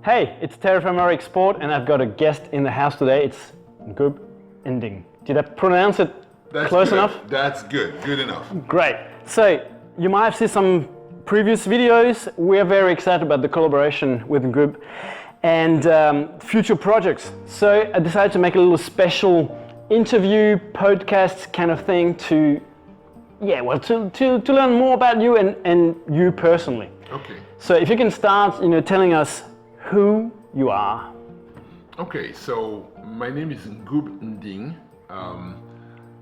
Hey, it's Terry from Eric Sport, and I've got a guest in the house today. It's Ngub Nding. Did I pronounce it close enough? That's good. Good enough. Great. So, you might have seen some previous videos. We're very excited about the collaboration with Ngub and future projects. So, I decided to make a little special interview, podcast kind of thing to learn more about you and you personally. Okay. So if you can start, telling us who you are. Okay, so my name is Ngub Nding.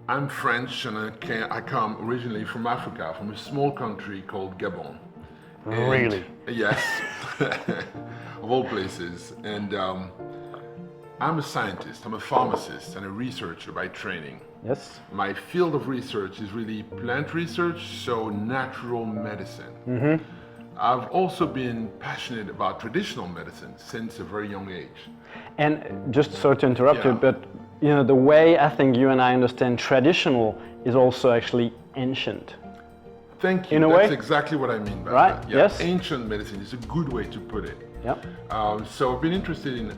I'm French and I come originally from Africa, from a small country called Gabon. And, really? Yes, of all places. And I'm a scientist, I'm a pharmacist and a researcher by training. Yes. My field of research is really plant research, so natural medicine. Mm-hmm. I've also been passionate about traditional medicine since a very young age. And just sorry to interrupt you, but the way I think you and I understand traditional is also actually ancient. Thank you. In a That's way? exactly what I mean by right? that. Yeah. Yes. Ancient medicine is a good way to put it. Yep. So I've been interested in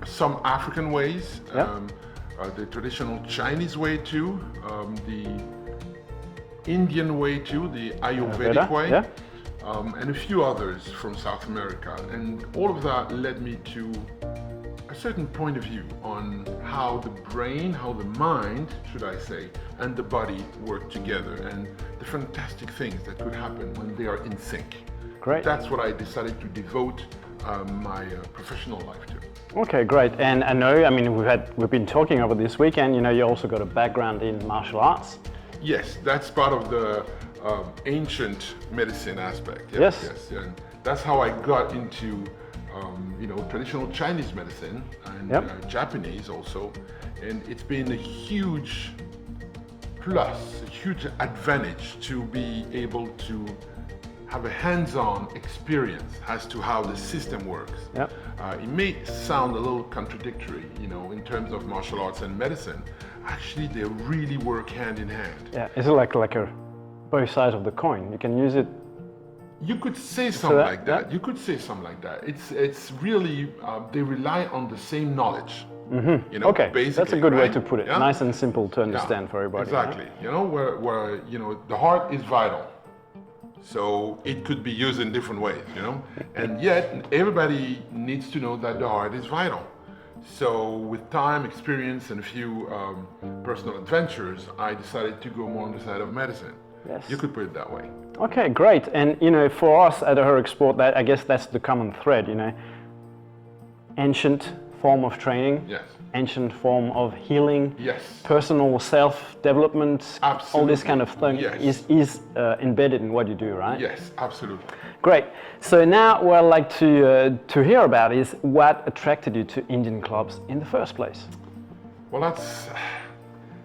some African ways, yep. The traditional Chinese way too, the Indian way too, the Ayurvedic way. Yeah. And a few others from South America. And all of that led me to a certain point of view on how the brain, how the mind, should I say, and the body work together and the fantastic things that could happen when they are in sync. Great. That's what I decided to devote my professional life to. Okay, great. And I know, we've been talking over this weekend, you also got a background in martial arts. Yes, that's part of the ancient medicine aspect. Yes. And that's how I got into traditional Chinese medicine and Japanese also. And it's been a huge plus, a huge advantage to be able to have a hands-on experience as to how the system works. Yep. It may sound a little contradictory, in terms of martial arts and medicine. Actually, they really work hand in hand. Yeah, is it like a both sides of the coin? You can use it. You could say something like that. Yeah? You could say something like that. It's really they rely on the same knowledge. Mm-hmm. Okay, basically, that's a good way to put it. Yeah? Nice and simple to understand for everybody. Exactly. Yeah? Where the heart is vital, so it could be used in different ways. And yet everybody needs to know that the heart is vital. So with time, experience, and a few personal adventures, I decided to go more on the side of medicine. Yes. You could put it that way. Okay, great. And for us at Heroic Sport, I guess that's the common thread. Ancient form of training. Yes. Ancient form of healing. Yes. Personal self-development. Absolutely. All this kind of thing is embedded in what you do, right? Yes, absolutely. Great. So now what I'd like to hear about is what attracted you to Indian clubs in the first place. Well, that's,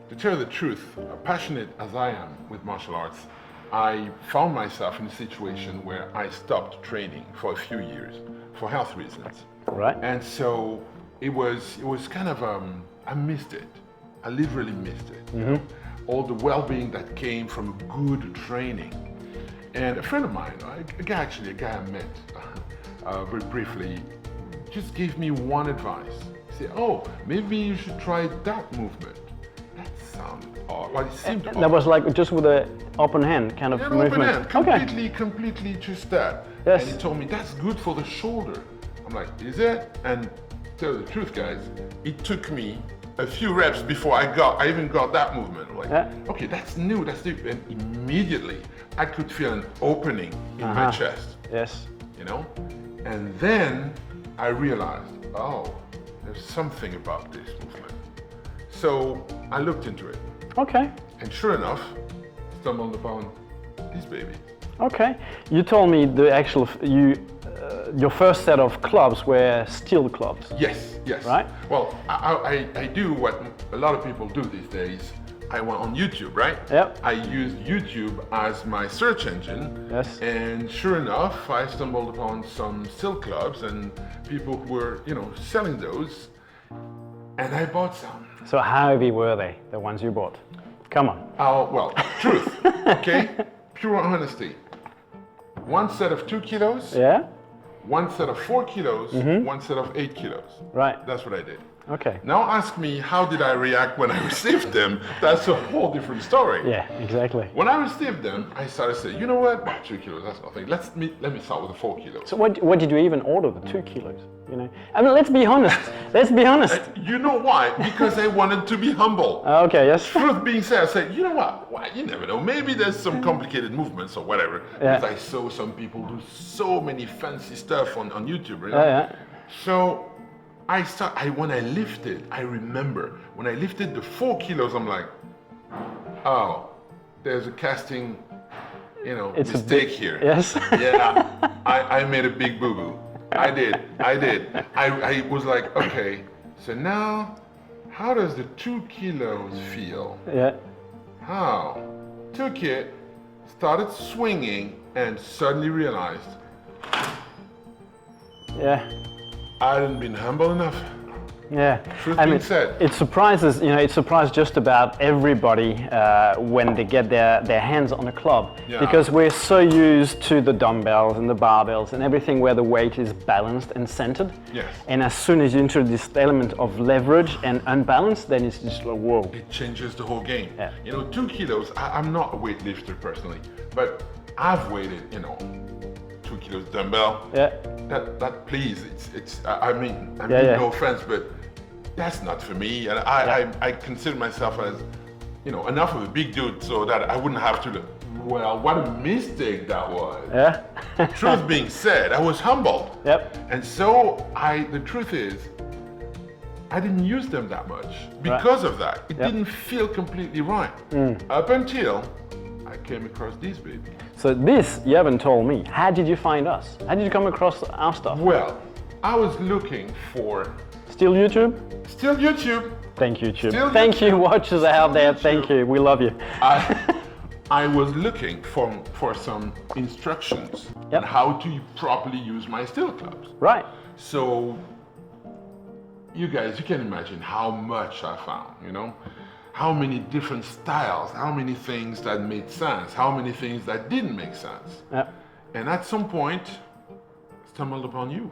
to tell you the truth, passionate as I am with martial arts, I found myself in a situation where I stopped training for a few years for health reasons. Right. And so it was kind of, I missed it. I literally missed it. Mm-hmm. All the well-being that came from good training. And a friend of mine, a guy I met very briefly, just gave me one advice. He said, maybe you should try that movement. That sounded odd. Well, it seemed odd. That was like just with an open hand kind of movement. Open hand, completely just that. Yes. And he told me, that's good for the shoulder. I'm like, is it? And to tell you the truth, guys, it took me a few reps before I even got that movement. Like, okay, that's new. And immediately I could feel an opening in my chest. Yes. And then I realized, there's something about this movement. So I looked into it. Okay. And sure enough, stumbled upon this baby. Okay. You told me your first set of clubs were steel clubs. Yes. Right? Well, I do what a lot of people do these days. I went on YouTube, right? Yep. I used YouTube as my search engine. Yes. And sure enough, I stumbled upon some steel clubs and people who were, selling those. And I bought some. So how heavy were they, the ones you bought? Come on. Well, truth, okay? Pure honesty. One set of 2 kilos. Yeah. one set of 4 kilos, one set of 8 kilos. Right. That's what I did. Okay. Now ask me, how did I react when I received them? That's a whole different story. Yeah, exactly. When I received them, I started saying, you know what? 2 kilos, that's nothing. Let me start with the 4 kilos. So what did you even order the 2 kilos? You know, I mean, let's be honest. Let's be honest. You know why? Because I wanted to be humble. Okay, yes. Truth being said, I said, you know what? Why? You never know. Maybe there's some complicated movements or whatever. Yeah. Because I saw some people do so many fancy stuff on YouTube. You know? Yeah. So when I lifted, I remember when I lifted the 4 kilos, I'm like, oh, there's a casting, It's mistake here. Yes. Yeah, I made a big boo-boo. I did. I was like, okay, so now, how does the 2 kilos feel? Yeah. How? Took it, started swinging, and suddenly realized Yeah. I hadn't been humble enough. Yeah, Truth being said. it surprises just about everybody when they get their hands on a club, Yeah. because we're so used to the dumbbells and the barbells and everything where the weight is balanced and centered. Yes. And as soon as you introduce this element of leverage and unbalance, then it's just like, whoa. It changes the whole game. Yeah. 2 kilos, I'm not a weightlifter personally, but I've weighted, 2 kilos dumbbell. Yeah. That please, I mean, Yeah. no offense, but that's not for me. And I consider myself as, enough of a big dude so that I wouldn't have to, well, what a mistake that was. Yeah. Truth being said, I was humbled. Yep. And so the truth is, I didn't use them that much because of that. It didn't feel completely right. Up until I came across these babies. So this, you haven't told me. How did you find us? How did you come across our stuff? Well, I was looking for Still YouTube? still YouTube. Thank you, YouTube. Still Thank you, YouTube. watchers out there. YouTube. Thank you. We love you. I was looking for some instructions Yep. on how to properly use my steel clubs. Right. So you guys, you can imagine how much I found, how many different styles, how many things that made sense, how many things that didn't make sense. Yeah. And at some point, stumbled upon you.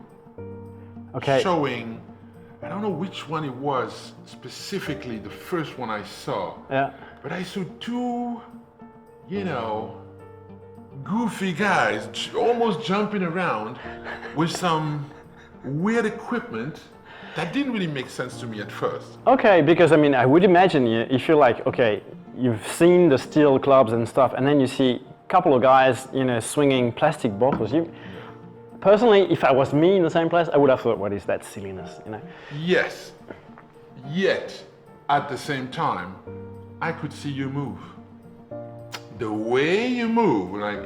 Okay. Showing, I don't know which one it was specifically, the first one I saw, Yeah. but I saw 2, goofy guys almost jumping around with some weird equipment that didn't really make sense to me at first. Okay, because I mean, I would imagine if you're like, okay, you've seen the steel clubs and stuff, and then you see a couple of guys, swinging plastic bottles. Personally, if I was me in the same place, I would have thought, what is that silliness, Yes, yet at the same time, I could see you move. The way you move, like,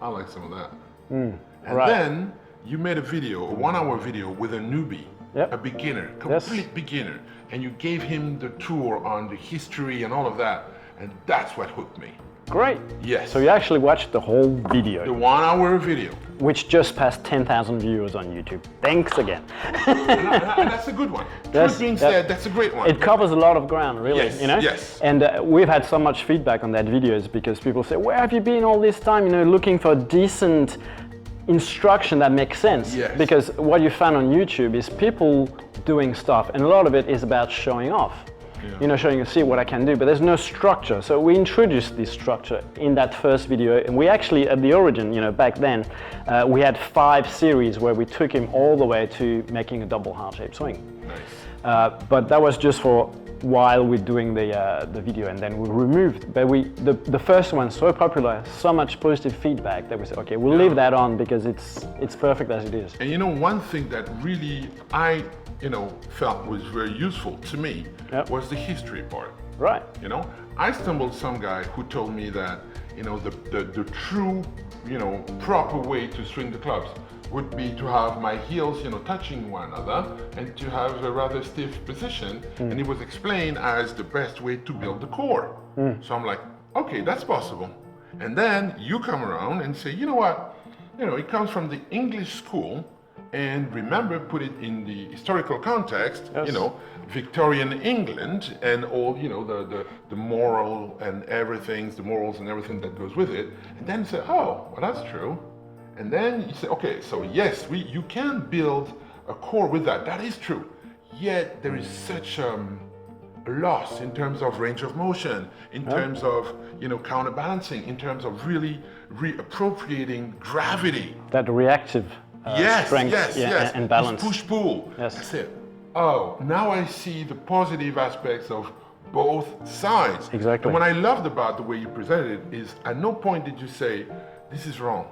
I like some of that. And right. then you made a 1-hour video with a newbie, Yep. a beginner, complete beginner, and you gave him the tour on the history and all of that, and that's what hooked me. Great. Yes. So you actually watched the whole video, The 1-hour video. which just passed 10,000 viewers on YouTube. Thanks again. And that's a good one. Yes, Truth being yep. said, that's a great one. It covers a lot of ground, really. Yes, yes. And we've had so much feedback on that videos because people say, where have you been all this time? looking for decent instruction that makes sense. Yes. Because what you find on YouTube is people doing stuff, and a lot of it is about showing off. Yeah. Showing you, see what I can do, but there's no structure. So we introduced this structure in that first video, and we actually, at the origin, back then, we had 5 series where we took him all the way to making a double heart-shaped swing. Nice. But that was just for while we're doing the video, and then we removed. But the first one so popular, so much positive feedback that we said, okay, we'll leave that on because it's perfect as it is. And one thing that really I felt was very useful to me Yep. was the history part. Right. I stumbled some guy who told me that the true proper way to swing the clubs would be to have my heels touching one another and to have a rather stiff position, and it was explained as the best way to build the core. So I'm like, okay, that's possible. And then you come around and say, you know what, it comes from the English school. And remember, put it in the historical context, Yes. Victorian England and all, the moral and everything, the morals and everything that goes with it. And then say, oh, well, that's true. And then you say, okay, so yes, you can build a core with that. That is true. Yet there is such a loss in terms of range of motion, in terms of counterbalancing, in terms of really reappropriating gravity. That reactive strength and balance. Push-pull. Yes. I said, oh, now I see the positive aspects of both sides. Exactly. And what I loved about the way you presented it is at no point did you say, this is wrong.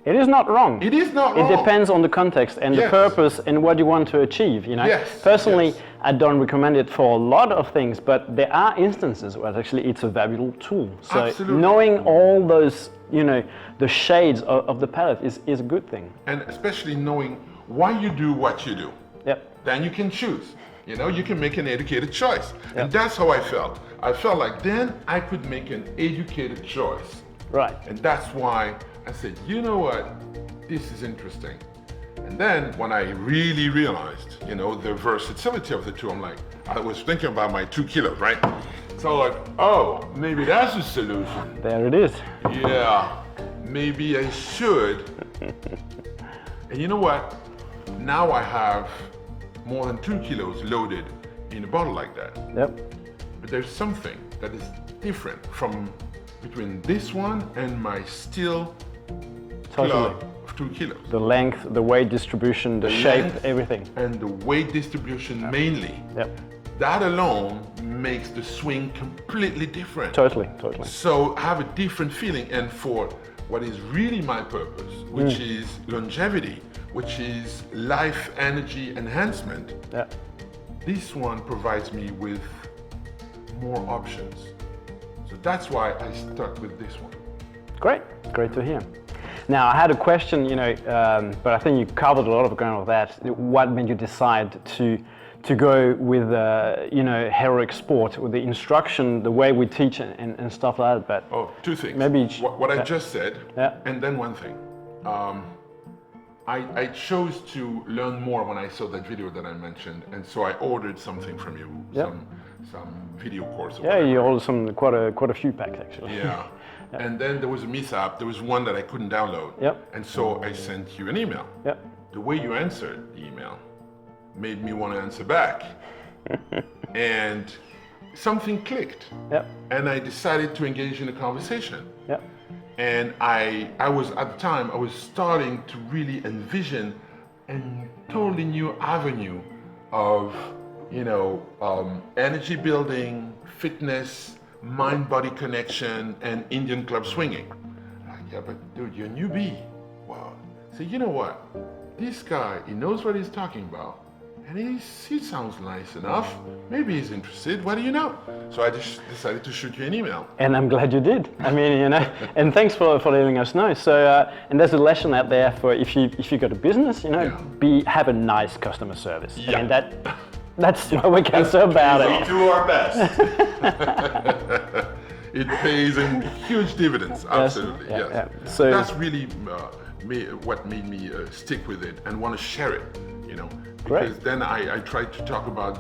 It is not wrong. It is not wrong. It depends on the context and the purpose and what you want to achieve. Yes. Personally, I don't recommend it for a lot of things, but there are instances where actually it's a valuable tool. So Absolutely. knowing all those, the shades of the palette is a good thing. And especially knowing why you do what you do. Yep. Then you can choose. You can make an educated choice. And that's how I felt. I felt like then I could make an educated choice. Right. And that's why I said, you know what, this is interesting. And then when I really realized, the versatility of the two, I'm like, I was thinking about my 2 kilos, right? So like, oh, maybe that's a solution. There it is. Yeah, maybe I should. And you know what? Now I have more than 2 kilos loaded in a bottle like that. Yep. But there's something that is different from between this one and my steel club of 2 kilos. The length, the weight distribution, the shape, everything. And the weight distribution mainly. Yep. That alone makes the swing completely different. Totally. So I have a different feeling, and for what is really my purpose, which is longevity, which is life energy enhancement, this one provides me with more options. So that's why I stuck with this one. Great to hear. Now I had a question, but I think you covered a lot of ground with that. What made you decide to go with heroic sport, with the instruction, the way we teach and stuff like that? But 2 things. Maybe what I just said, and then one thing. I chose to learn more when I saw that video that I mentioned, and so I ordered something from you, some video course. Or you ordered quite a few packs actually. Yeah. And then there was a mishap. There was one that I couldn't download. And so I sent you an email. The way you answered the email made me want to answer back. And something clicked. And I decided to engage in a conversation. And I was, at the time, I was starting to really envision a totally new avenue of, energy building, fitness, mind-body connection, and Indian club swinging. Like, yeah, but dude, you're a newbie. Wow. So you know what? This guy, he knows what he's talking about, and he sounds nice enough. Maybe he's interested. What do you know? So I just decided to shoot you an email. And I'm glad you did. I mean, and thanks for letting us know. So, and there's a lesson out there for if you got a business, have a nice customer service. I mean, that's what we can say about it. We do our best. It pays in huge dividends, absolutely, yes. So that's really what made me stick with it and want to share it, because then I tried to talk about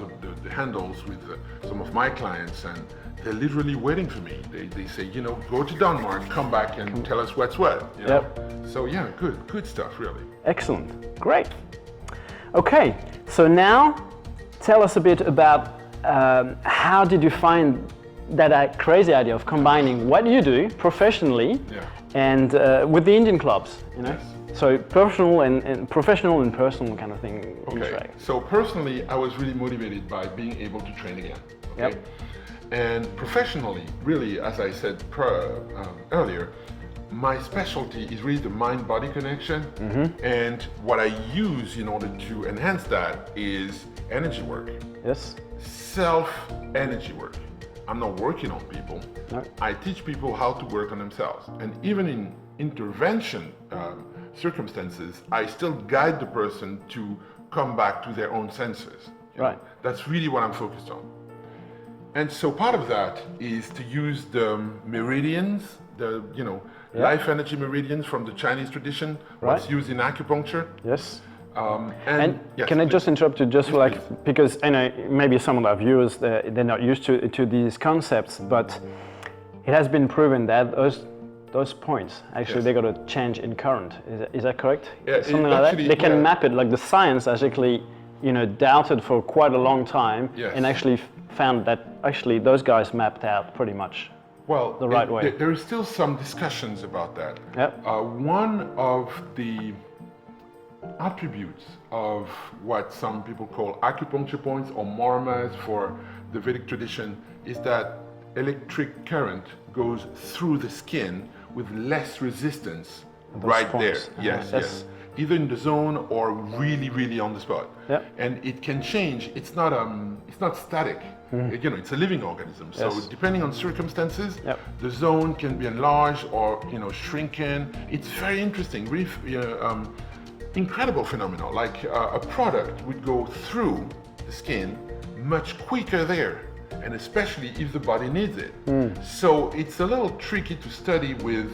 the handles with some of my clients, and they're literally waiting for me. They say, go to Denmark, come back and tell us what's what. So yeah, good stuff, really. Excellent, great. Okay, so now tell us a bit about how did you find that crazy idea of combining what you do professionally and with the Indian clubs, Yes. So professional and personal kind of thing. Okay. So personally, I was really motivated by being able to train again. Okay. And professionally, really, as I said earlier, my specialty is really the mind-body connection. And what I use in order to enhance that is energy work. Yes. Self-energy work. I'm not working on people. No. I teach people how to work on themselves. And even in intervention circumstances, I still guide the person to come back to their own senses. Right. That's really what I'm focused on. And so part of that is to use the meridians, life energy meridians from the Chinese tradition, what's used in acupuncture. Yes. And yes, can I just interrupt you because I know maybe some of our viewers, they're not used to these concepts, but it has been proven that those those points, actually, Yes. they got to change in current. Is that correct? Yeah, Something like actually, that. They can yeah. map it. Like the science actually, doubted for quite a long time, Yes. and actually found that actually those guys mapped out pretty much. Well, the right way. There is still some discussions about that. Yep. One of the attributes of what some people call acupuncture points or marmas for the Vedic tradition is that electric current goes through the skin with less resistance right points. there. Yes, yes. Either in the zone or really, really on the spot. Yep. And it can change. It's not static. It's a living organism. So Yes. depending on circumstances, Yep. the zone can be enlarged or shrunken. It's very interesting. Really, incredible phenomenon. Like a product would go through the skin much quicker there, and especially if the body needs it. So it's a little tricky to study with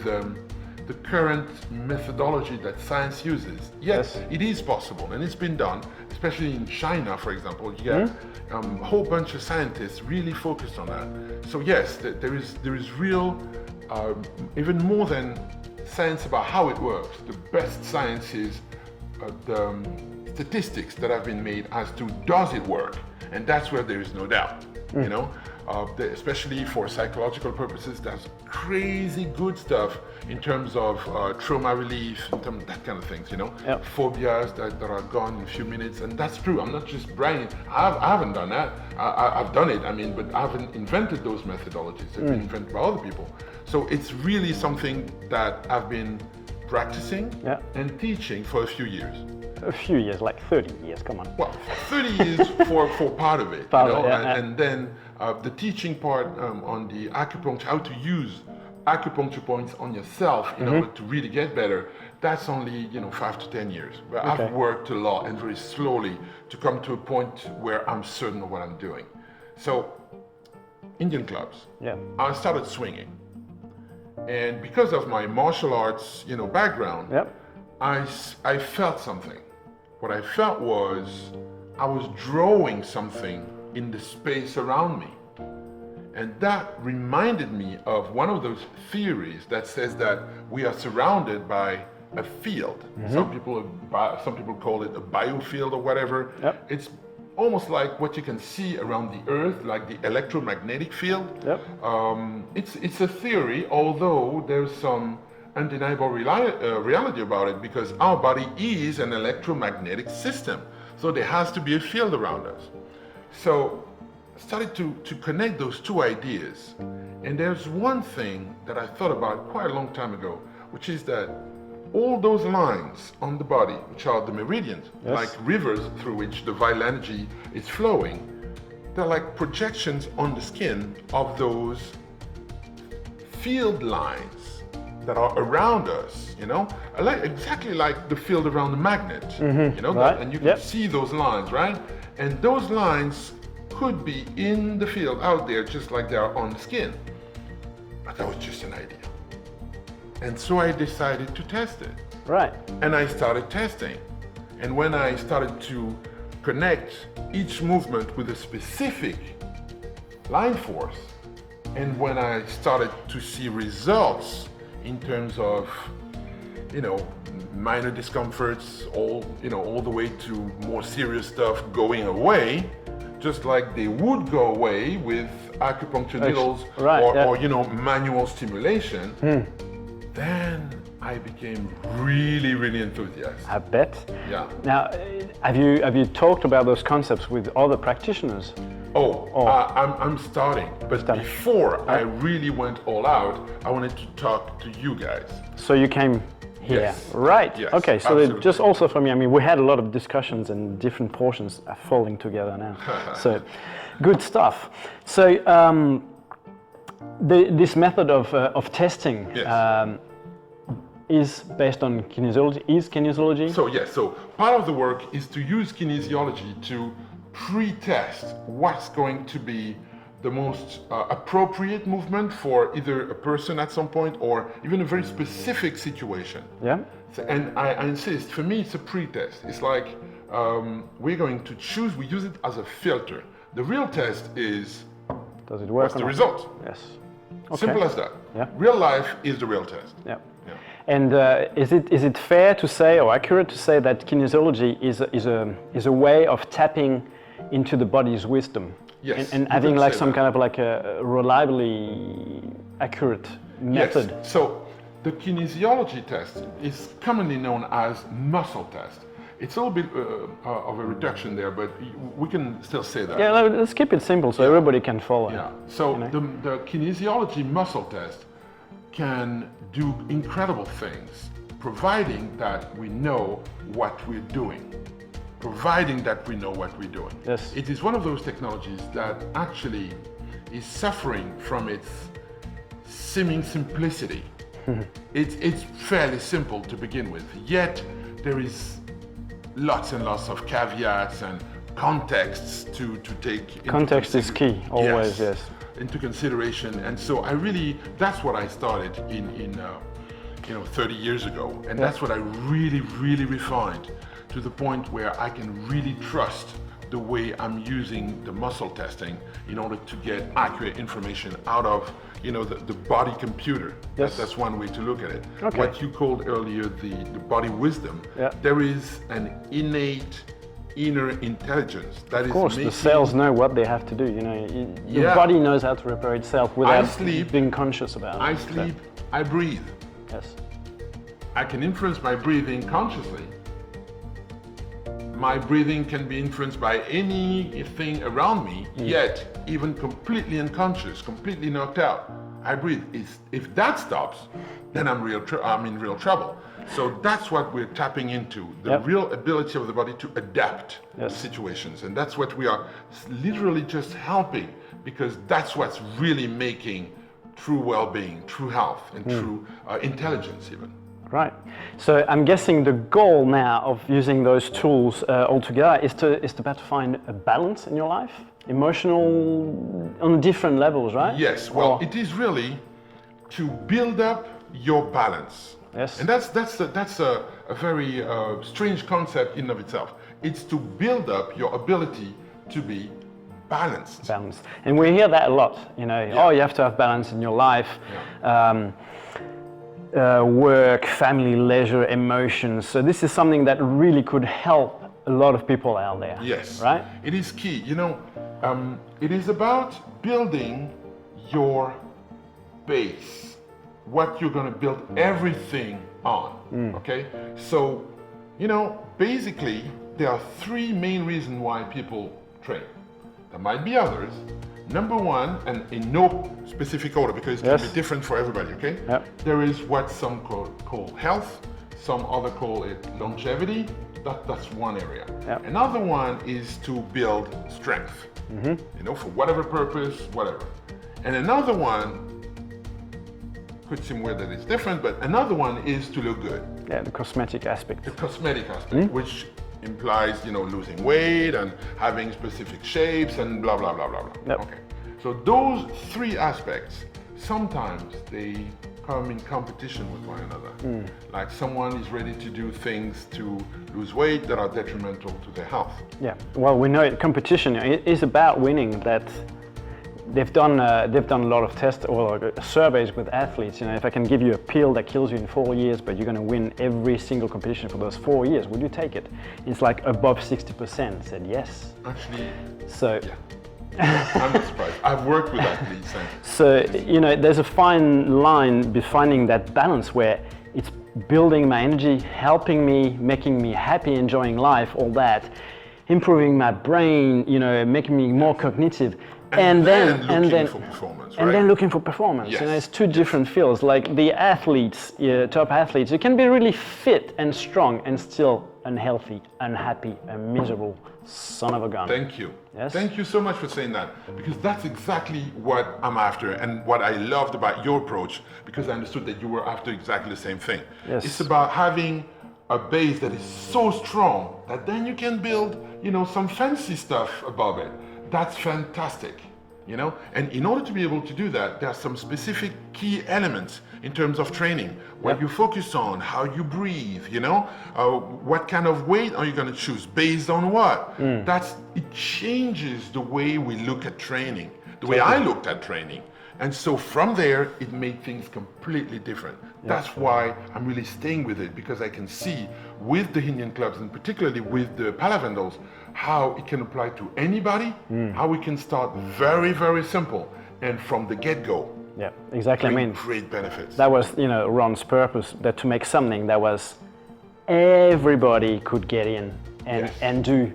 the current methodology that science uses. Yes, it is possible, and it's been done, especially in China, for example. You get a whole bunch of scientists really focused on that. So yes, there is real, even more than science about how it works. The best science is the statistics that have been made as to does it work, and that's where there is no doubt. Especially for psychological purposes, that's crazy good stuff in terms of trauma relief, in terms of that kind of things. Yep. Phobias that are gone in a few minutes, and that's true. I'm not just bragging. I haven't done that. I've done it. But I haven't invented those methodologies. They've been invented by other people. So it's really something that I've been practicing and teaching for a few years. A few years, like 30 years, come on. Well, 30 years for part of it, and then the teaching part on the acupuncture, how to use acupuncture points on yourself in order to really get better. That's only 5 to 10 years. But I've worked a lot and very slowly to come to a point where I'm certain of what I'm doing. So, Indian clubs. Yeah. I started swinging, and because of my martial arts, background, I felt something. What I felt was I was drawing something in the space around me. And that reminded me of one of those theories that says that we are surrounded by a field. Some people call it a biofield or whatever. Yep. It's almost like what you can see around the Earth, like the electromagnetic field. Yep. It's a theory, although there's some undeniable reality about it, because our body is an electromagnetic system. So there has to be a field around us. So I started to connect those two ideas. And there's one thing that I thought about quite a long time ago, which is that all those lines on the body, which are the meridians, like rivers through which the vital energy is flowing, they're like projections on the skin of those field lines that are around us, exactly like the field around the magnet, and you can see those lines, right? And those lines could be in the field out there, just like they are on the skin. But that was just an idea. And so I decided to test it. Right. And I started testing. And when I started to connect each movement with a specific line force, and when I started to see results in terms of, minor discomforts, all the way to more serious stuff going away, just like they would go away with acupuncture needles or manual stimulation, then I became really, really enthusiastic. I bet. Yeah. Now, have you talked about those concepts with other practitioners? I'm starting. But before I really went all out, I wanted to talk to you guys. So you came here. Yes. Right. Yes, okay, so absolutely. just also for me, we had a lot of discussions and different portions are falling together now. So good stuff. So this method of testing is based on kinesiology. Is kinesiology? So part of the work is to use kinesiology to pre-test what's going to be the most appropriate movement for either a person at some point or even a very specific situation. Yeah. So, and I insist, for me it's a pre-test. It's like we're going to choose, we use it as a filter. The real test is, does it work? what's the result? Yes. Simple as that. Yeah. Real life is the real test. Yeah. Yeah. And is it fair to say, or accurate to say, that kinesiology is a way of tapping into the body's wisdom? Yes. And you having could like say some that. kind of like a reliably accurate method. Yes. So the kinesiology test is commonly known as muscle test. It's a little bit of a reduction there, but we can still say that. Yeah, let's keep it simple so everybody can follow. Yeah. So you know? the kinesiology muscle test can do incredible things, providing that we know what we're doing. Providing that we know what we're doing. Yes. It is one of those technologies that actually is suffering from its seeming simplicity. It's fairly simple to begin with, yet there is lots and lots of caveats and contexts to take. Context is key, always, yes. Into consideration, and so that's what I started in 30 years ago, and that's what I really refined to the point where I can really trust the way I'm using the muscle testing in order to get accurate information out of the body computer. Yes. That's one way to look at it. Okay. What you called earlier the body wisdom. Yeah. There is an innate inner intelligence that is Of course, the cells know what they have to do. Your body knows how to repair itself without being conscious about it. I sleep, I breathe. Yes. I can influence my breathing consciously. My breathing can be influenced by anything around me, yet even completely unconscious, completely knocked out, I breathe. If that stops, then I'm in real trouble. So that's what we're tapping into, the real ability of the body to adapt to situations. And that's what we are literally just helping, because that's what's really making true well-being, true health, and true intelligence even. Right. So I'm guessing the goal now of using those tools altogether is to find a balance in your life, emotional, on different levels, right? Yes. Well, it is really to build up your balance. Yes. And that's a very strange concept in and of itself. It's to build up your ability to be balanced. Balanced. And we hear that a lot. Oh, you have to have balance in your life. Yeah. Work, family, leisure, emotions. So this is something that really could help a lot of people out there. Yes. Right? It is key. It is about building your base, what you're going to build everything on. Okay? So, basically, there are three main reasons why people train. There might be others. Number one, and in no specific order, because it can be different for everybody, okay? Yep. There is what some call health, some other call it longevity. That's one area. Yep. Another one is to build strength, for whatever purpose, whatever. And another one could seem weird that it's different, but another one is to look good. Yeah, the cosmetic aspect. The cosmetic aspect, which implies, losing weight and having specific shapes and blah, blah, blah, blah, blah. Yep. Okay. So those three aspects, sometimes they come in competition with one another. Like someone is ready to do things to lose weight that are detrimental to their health. Yeah. Well, we know competition is about winning. That they've done a lot of tests or surveys with athletes. If I can give you a pill that kills you in 4 years, but you're going to win every single competition for those 4 years, would you take it? It's like above 60% said yes. Actually, So. yeah. I'm not surprised. I've worked with athletes. So, there's a fine line between finding that balance where it's building my energy, helping me, making me happy, enjoying life, all that, improving my brain, making me more cognitive. And then looking for performance, right? And then looking for performance. Yes. It's two different fields. Like the athletes, top athletes, you can be really fit and strong and still unhealthy, unhappy, and miserable son of a gun. Thank you. Yes? Thank you so much for saying that, because that's exactly what I'm after and what I loved about your approach, because I understood that you were after exactly the same thing. Yes. It's about having a base that is so strong that then you can build, some fancy stuff above it. That's fantastic, And in order to be able to do that, there are some specific key elements in terms of training, what you focus on, how you breathe, what kind of weight are you going to choose, based on what? It changes the way we look at training, the way I looked at training. And so from there, it made things completely different. That's why I'm really staying with it, because I can see with the Indian clubs, and particularly with the Palavandals, how it can apply to anybody, how we can start very, very simple, and from the get-go, Yeah, exactly. I mean, great benefits. that was, you know, Ron's purpose, that to make something that was everybody could get in and do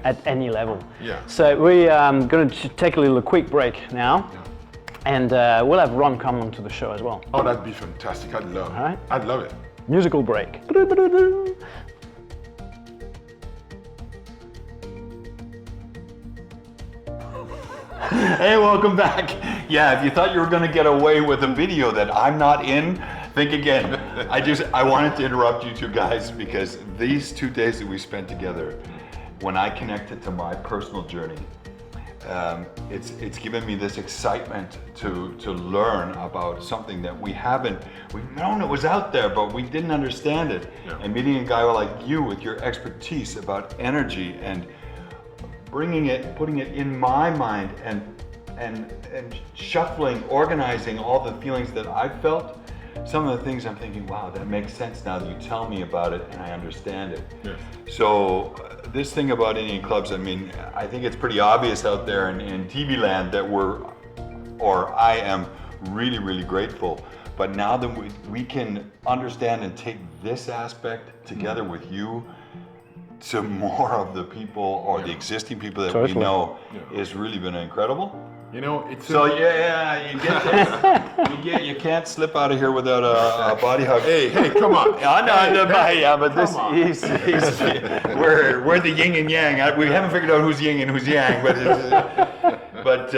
at any level. Yeah. So we're going to take a little quick break now, and we'll have Ron come onto the show as well. Oh, that'd be fantastic. I'd love it. All right. I'd love it. Musical break. Hey, welcome back. Yeah, if you thought you were going to get away with a video that I'm not in, think again. I wanted to interrupt you two guys because these 2 days that we spent together, when I connected to my personal journey, it's given me this excitement to learn about something that we've known it was out there, but we didn't understand it. Yeah. And meeting a guy like you with your expertise about energy and putting it in my mind and shuffling, organizing all the feelings that I felt. Some of the things I'm thinking, wow, that makes sense now that you tell me about it and I understand it. Yes. So this thing about Indian clubs, I mean, I think it's pretty obvious out there in TV land that I am really, really grateful. But now that we can understand and take this aspect together with you to more of the people or the existing people that we know has really been incredible. You know, it's So you get this. You can't slip out of here without a body hug. Hey, come on. We're the yin and yang. We haven't figured out who's yin and who's yang, but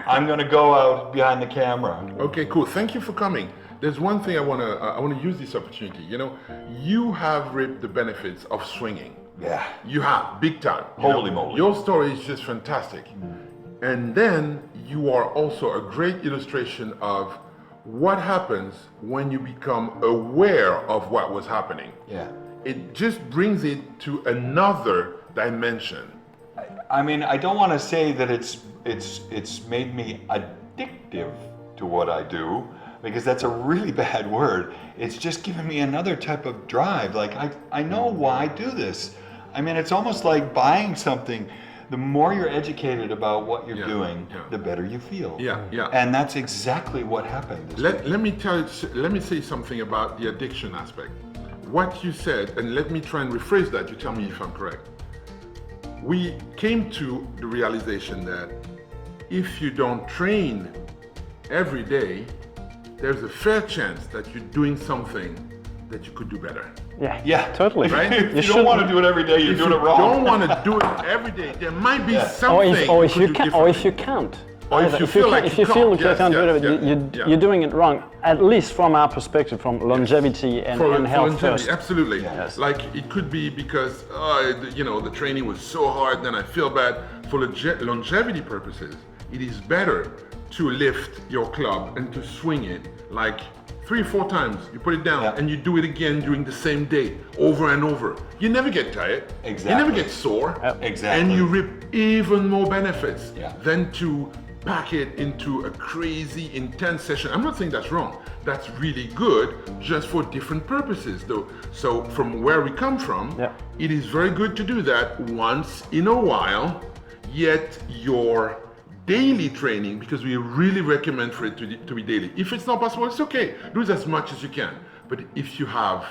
I'm gonna go out behind the camera. Okay, cool. Thank you for coming. There's one thing I wanna use this opportunity. You know, you have reaped the benefits of swinging. Yeah. You have, big time. Holy moly. Your story is just fantastic. And then you are also a great illustration of what happens when you become aware of what was happening. Yeah. It just brings it to another dimension. I mean, I don't want to say that it's made me addictive to what I do, because that's a really bad word. It's just given me another type of drive. Like I know why I do this. I mean, it's almost like buying something. The more you're educated about what you're doing, the better you feel. Yeah. And that's exactly what happened. Let me say something about the addiction aspect. What you said, and let me try and rephrase that, you tell me if I'm correct. We came to the realization that if you don't train every day, there's a fair chance that you're doing something that you could do better. Yeah, totally. Right? If you don't want to do it every day, you're doing it wrong. If you don't want to do it every day, there might be something Or if you differently. can't. Or if you feel like you can't can't. do it, you're doing it wrong. At least from our perspective, from longevity and health first. Absolutely. Yes. Like it could be because the training was so hard, then I feel bad. For longevity purposes, it is better to lift your club and to swing it like 3 or 4 times. You put it down and you do it again during the same day, over and over. You never get tired. Exactly. You never get sore. Exactly. And you reap even more benefits than to pack it into a crazy, intense session. I'm not saying that's wrong. That's really good, just for different purposes, though. So from where we come from, it is very good to do that once in a while, yet your daily training, because we really recommend for it to be daily. If it's not possible, it's okay. Do it as much as you can. But if you have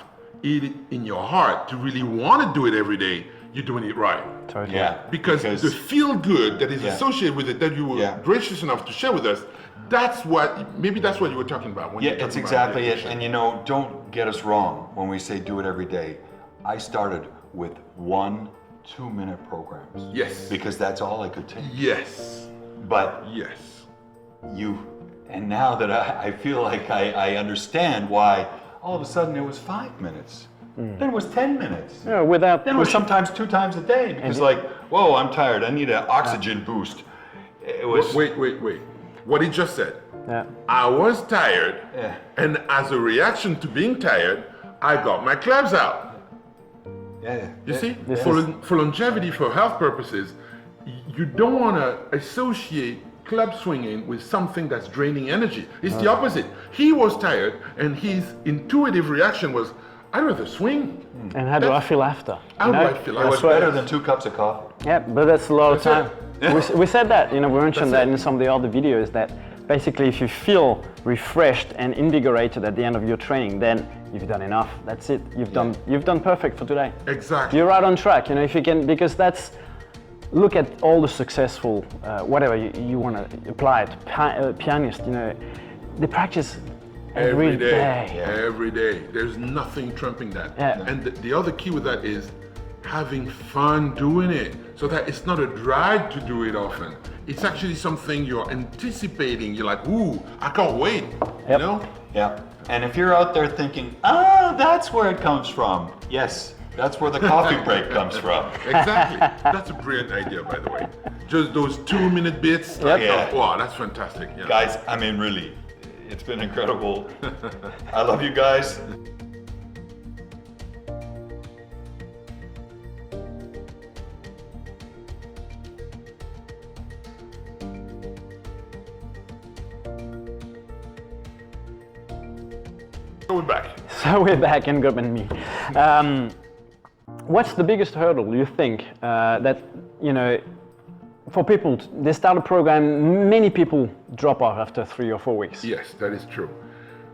it in your heart to really want to do it every day, you're doing it right. Totally. Yeah. Because the feel good that is associated with it, that you were gracious enough to share with us, that's what you were talking about. When That's exactly it. And don't get us wrong when we say do it every day. I started with 1 2-minute programs. Yes. Because that's all I could take. Yes. But and now that I feel like I understand why all of a sudden it was 5 minutes. Then it was 10 minutes. Yeah, without Then it was sometimes 2 times a day because whoa, I'm tired. I need an oxygen boost. It was Wait. What he just said. Yeah. I was tired, and as a reaction to being tired, I got my clubs out. You see, for longevity, for health purposes, you don't want to associate club swinging with something that's draining energy. It's the opposite. He was tired, and his intuitive reaction was, I'd rather swing. And how do I feel after? How do I feel? It was better than 2 cups of coffee. Yeah, but that's a lot of time. That's We said that, we mentioned that in some of the other videos, that basically if you feel refreshed and invigorated at the end of your training, then you've done enough. That's it. You've done perfect for today. Exactly. You're right on track, if you can, because that's, look at all the successful, whatever you want to apply it, pianists, they practice every day. Yeah. Every day. There's nothing trumping that. Yeah. And the other key with that is having fun doing it, so that it's not a drag to do it often. It's actually something you're anticipating. You're like, ooh, I can't wait. Yep. Yeah. And if you're out there thinking, that's where it comes from. Yes, that's where the coffee break comes from. Exactly. That's a brilliant idea, by the way. Just those 2-minute bits. Yeah. Wow, that's fantastic. Yeah. Guys, I mean, really, it's been incredible. I love you guys. So we're back. So we're back in Ngub and me. What's the biggest hurdle you think that, for people, they start a program, many people drop off after 3 or 4 weeks? Yes, that is true.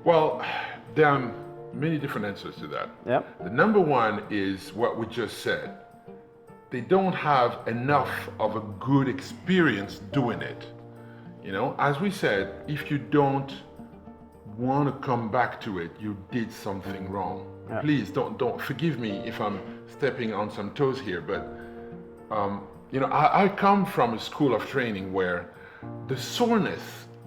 Well, there are many different answers to that. Yep. The number one is what we just said. They don't have enough of a good experience doing it. As we said, if you don't want to come back to it, you did something wrong. Yeah. Please don't forgive me if I'm stepping on some toes here, but I come from a school of training where the soreness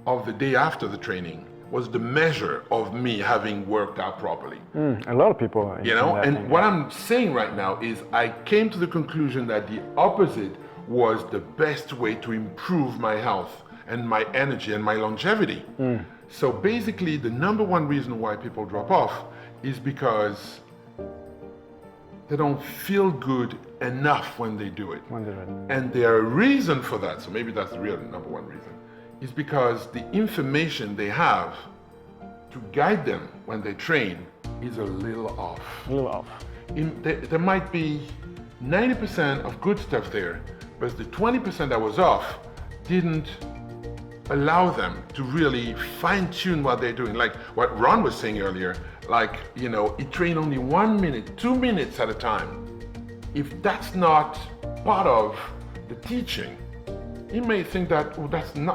of the day after the training was the measure of me having worked out properly. A lot of people, and what I'm saying right now is I came to the conclusion that the opposite was the best way to improve my health and my energy and my longevity. So basically, the number one reason why people drop off is because they don't feel good enough when they do it. And there are a reason for that, so maybe that's the real number one reason, is because the information they have to guide them when they train is a little off. There might be 90% of good stuff there, but the 20% that was off didn't allow them to really fine-tune what they're doing. Like what Ron was saying earlier, he trained only 1 minute, 2 minutes at a time. If that's not part of the teaching, you may think that,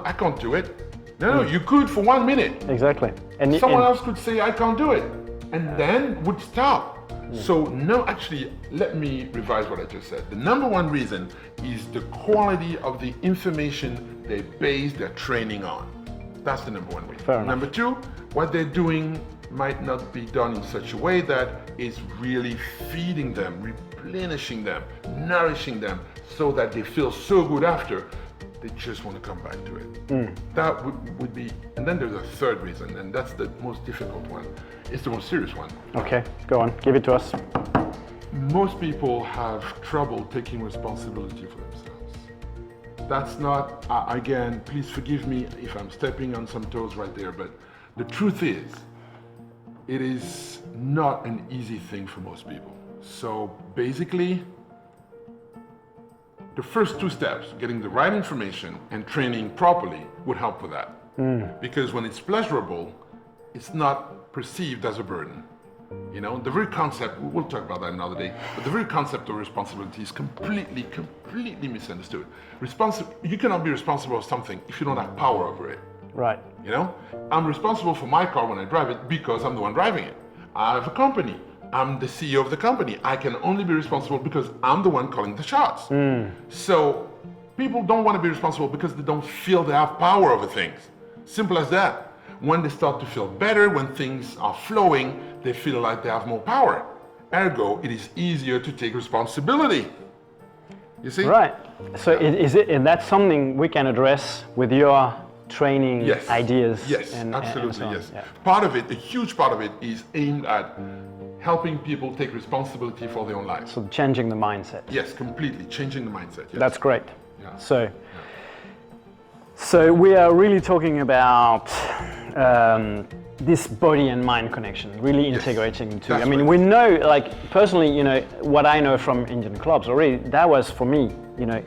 I can't do it. No, you could for 1 minute. Exactly. And someone else could say, I can't do it, and then would stop. So no, actually, let me revise what I just said. The number one reason is the quality of the information they base their training on. That's the number one reason. Fair enough. Number two, what they're doing might not be done in such a way that is really feeding them, replenishing them, nourishing them, so that they feel so good after, they just want to come back to it. That would be, and then there's a third reason, and that's the most difficult one. It's the most serious one. Okay, go on, give it to us. Most people have trouble taking responsibility for themselves. That's not, again, please forgive me if I'm stepping on some toes right there, but the truth is, it is not an easy thing for most people. So basically, the first 2 steps, getting the right information and training properly, would help with that. Because when it's pleasurable, it's not perceived as a burden. The very concept, we'll talk about that another day, but the very concept of responsibility is completely misunderstood. You cannot be responsible for something if you don't have power over it. Right. I'm responsible for my car when I drive it because I'm the one driving it. I have a company. I'm the CEO of the company. I can only be responsible because I'm the one calling the shots. So people don't want to be responsible because they don't feel they have power over things. Simple as that. When they start to feel better, when things are flowing, they feel like they have more power. Ergo, it is easier to take responsibility. You see? Right. So and that's something we can address with your training ideas. Yes, and absolutely, so yes. Yeah. Part of it, a huge part of it, is aimed at helping people take responsibility for their own lives. So changing the mindset. Yes, completely, changing the mindset. Yes. That's great. Yeah. So we are really talking about this body and mind connection, really integrating the two. I mean, we know, like personally, you know, what I know from Indian clubs already, that was for me, you know,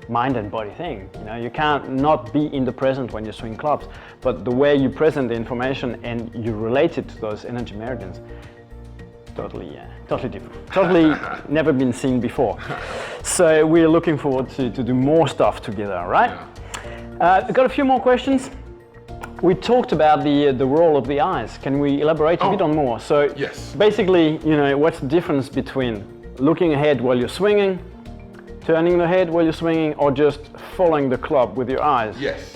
mind and body thing. You know, you can't not be in the present when you swing clubs, but the way you present the information and you relate it to those energy meridians, totally different. Totally never been seen before. So we're looking forward to do more stuff together, right? I've got a few more questions. We talked about the role of the eyes. Can we elaborate a bit on more? So yes. Basically, you know, what's the difference between looking ahead while you're swinging, turning the head while you're swinging, or just following the club with your eyes? Yes.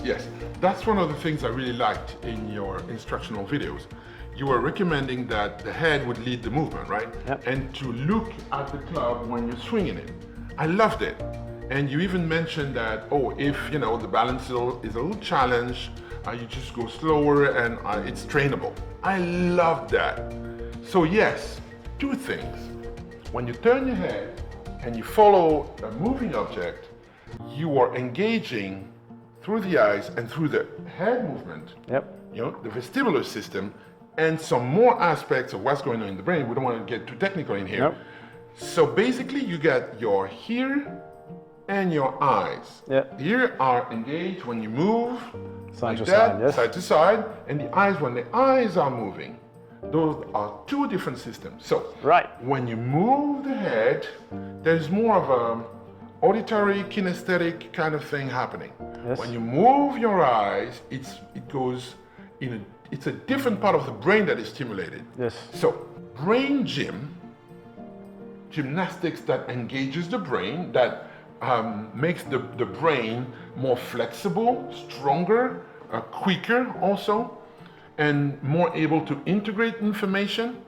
That's one of the things I really liked in your instructional videos. You were recommending that the head would lead the movement, right? Yep. And to look at the club when you're swinging it. I loved it. And you even mentioned that, if you know the balance is a little challenged, you just go slower and it's trainable. I love that. So yes, two things. When you turn your head and you follow a moving object, you are engaging through the eyes and through the head movement, you know, the vestibular system, and some more aspects of what's going on in the brain. We don't want to get too technical in here. So basically you get your ear and your eyes. Ear are engaged when you move side like to that, side, yes. side to side, and the eyes when the eyes are moving. Those are two different systems. So when you move the head, there's more of a auditory, kinesthetic kind of thing happening. When you move your eyes, it's a different part of the brain that is stimulated. So brain gymnastics that engages the brain, that makes the brain more flexible, stronger, quicker also, and more able to integrate information.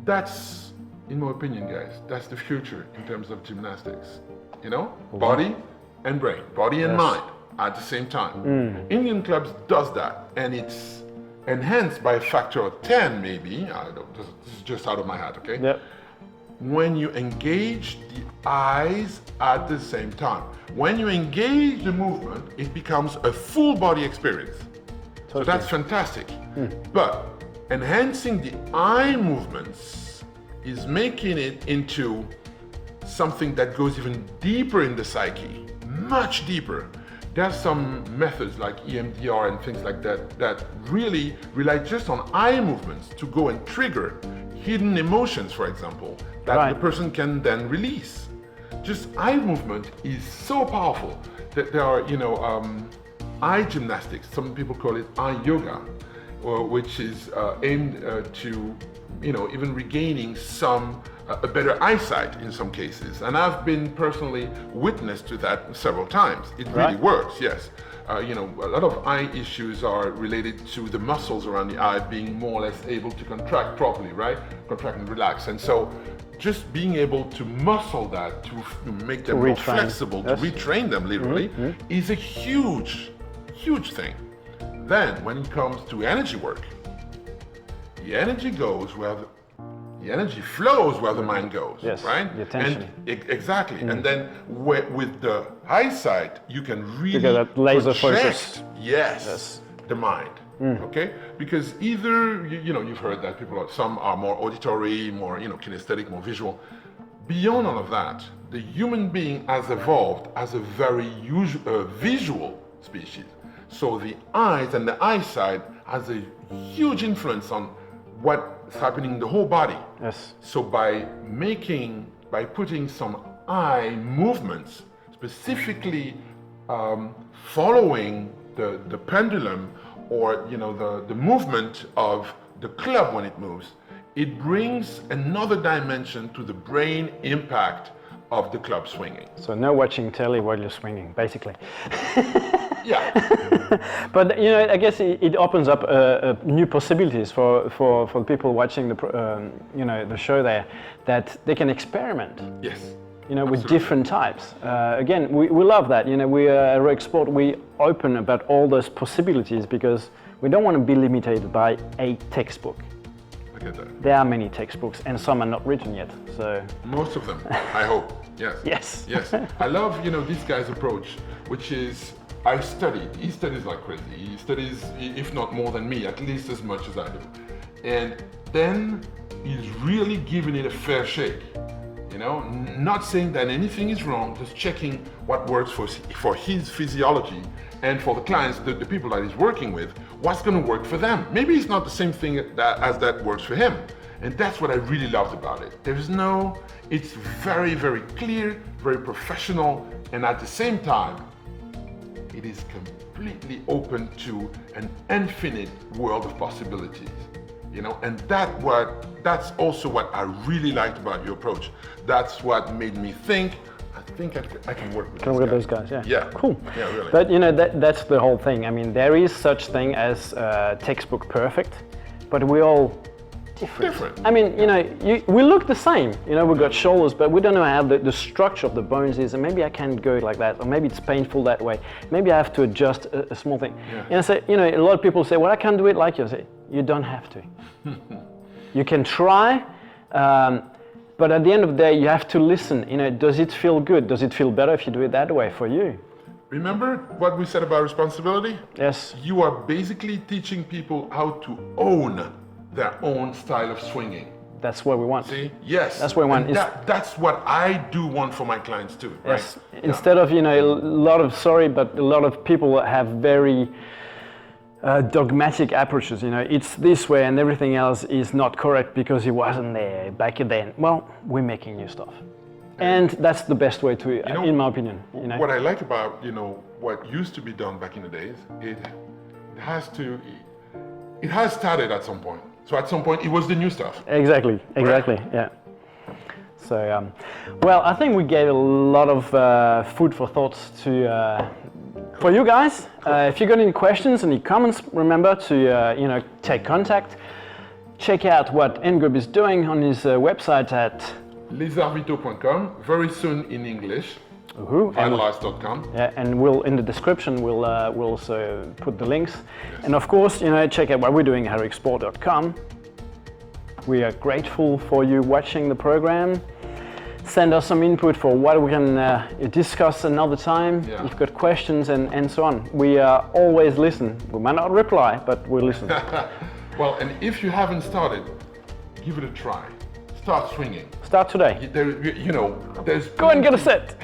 That's, in my opinion, guys, that's the future in terms of gymnastics. You know, body and brain, body and mind at the same time. Indian clubs does that, and it's enhanced by a factor of 10 maybe. This is just out of my hat, okay? When you engage the eyes at the same time. When you engage the movement, it becomes a full body experience. So that's fantastic. But enhancing the eye movements is making it into something that goes even deeper in the psyche, much deeper. There's some methods like EMDR and things like that that really rely just on eye movements to go and trigger hidden emotions, for example, that the person can then release. Just eye movement is so powerful that there are, you know, eye gymnastics. Some people call it eye yoga, which is aimed to, you know, even regaining a better eyesight in some cases. And I've been personally witness to that several times. It really works, yes. You know, a lot of eye issues are related to the muscles around the eye being more or less able to contract properly, right? Contract and relax. And so just being able to muscle that, to make them more flexible, to retrain them literally, is a huge thing. Then when it comes to energy work, the energy goes where the energy flows where the mind goes, right? The attention. And exactly. And then with the eyesight, you can really that laser project, focus. the mind. Okay? Because either, you know, you've heard that some are more auditory, more, you know, kinesthetic, more visual. Beyond all of that, the human being has evolved as a very visual species. So the eyes and the eyesight has a huge influence on what's happening in the whole body. So by putting some eye movements, specifically following the pendulum, or, you know, the movement of the club when it moves, it brings another dimension to the brain impact of the club swinging. So no watching telly while you're swinging, basically. But, you know, I guess it opens up new possibilities for people watching the show there, that they can experiment. You know, with different types. Again, we love that. You know, we at Rogue Sport, we open about all those possibilities because we don't want to be limited by a textbook. I get that. There are many textbooks, and some are not written yet. So most of them, I hope. Yes. I love, you know, this guy's approach, which is I studied. He studies like crazy. He studies, if not more than me, at least as much as I do. And then he's really giving it a fair shake. You know, not saying that anything is wrong, just checking what works for his physiology and for the clients, the people that he's working with, what's going to work for them. Maybe it's not the same thing as that works for him. And that's what I really loved about it. It's very, very clear, very professional, and at the same time, it is completely open to an infinite world of possibilities. You know, and that's also what I really liked about your approach. That's what made me think, I think I can work with those guys. Yeah. Yeah. Cool. Yeah, really. But you know, that's the whole thing. I mean, there is such thing as textbook perfect, but we're all different. I mean, you know, we look the same. You know, we've got shoulders, but we don't know how the structure of the bones is, and maybe I can't go like that, or maybe it's painful that way. Maybe I have to adjust a small thing. Yeah. And I say, you know, a lot of people say, well, I can't do it like you. I say, you don't have to. You can try, but at the end of the day, you have to listen. You know, does it feel good? Does it feel better if you do it that way for you? Remember what we said about responsibility? Yes. You are basically teaching people how to own their own style of swinging. That's what we want. See? Yes. That's what we want. That's what I do want for my clients too. Right? Yes. Instead of, you know, a lot of people have very dogmatic approaches. You know, it's this way and everything else is not correct because it wasn't there back then. Well, we're making new stuff. And that's the best way to, you know, in my opinion. You know? What I like about, you know, what used to be done back in the days, it has started at some point. So at some point, it was the new stuff. Exactly, right? Yeah. So, well, I think we gave a lot of food for thoughts to for you guys. If you got any questions, any comments, remember to you know, take contact. Check out what Ngub is doing on his website at lesarvito.com. Very soon in English. Vitalize.com. Yeah, and we'll in the description we'll also put the links. Yes. And of course, you know, check out what we're doing at heroicsport.com. We are grateful for you watching the program. Send us some input for what we can discuss another time. Yeah. If you've got questions and so on. We always listen. We might not reply, but we'll listen. Well, and if you haven't started, give it a try. Start swinging. Start today. There's go and get a set.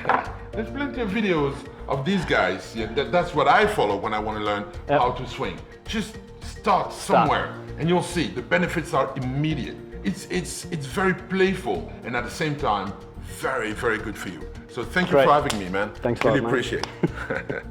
There's plenty of videos of these guys. Yeah, that's what I follow when I want to learn how to swing. Just start somewhere, and you'll see the benefits are immediate. It's very playful, and at the same time, very, very good for you. So thank you for having me, man. Thanks a lot, man. Really appreciate it.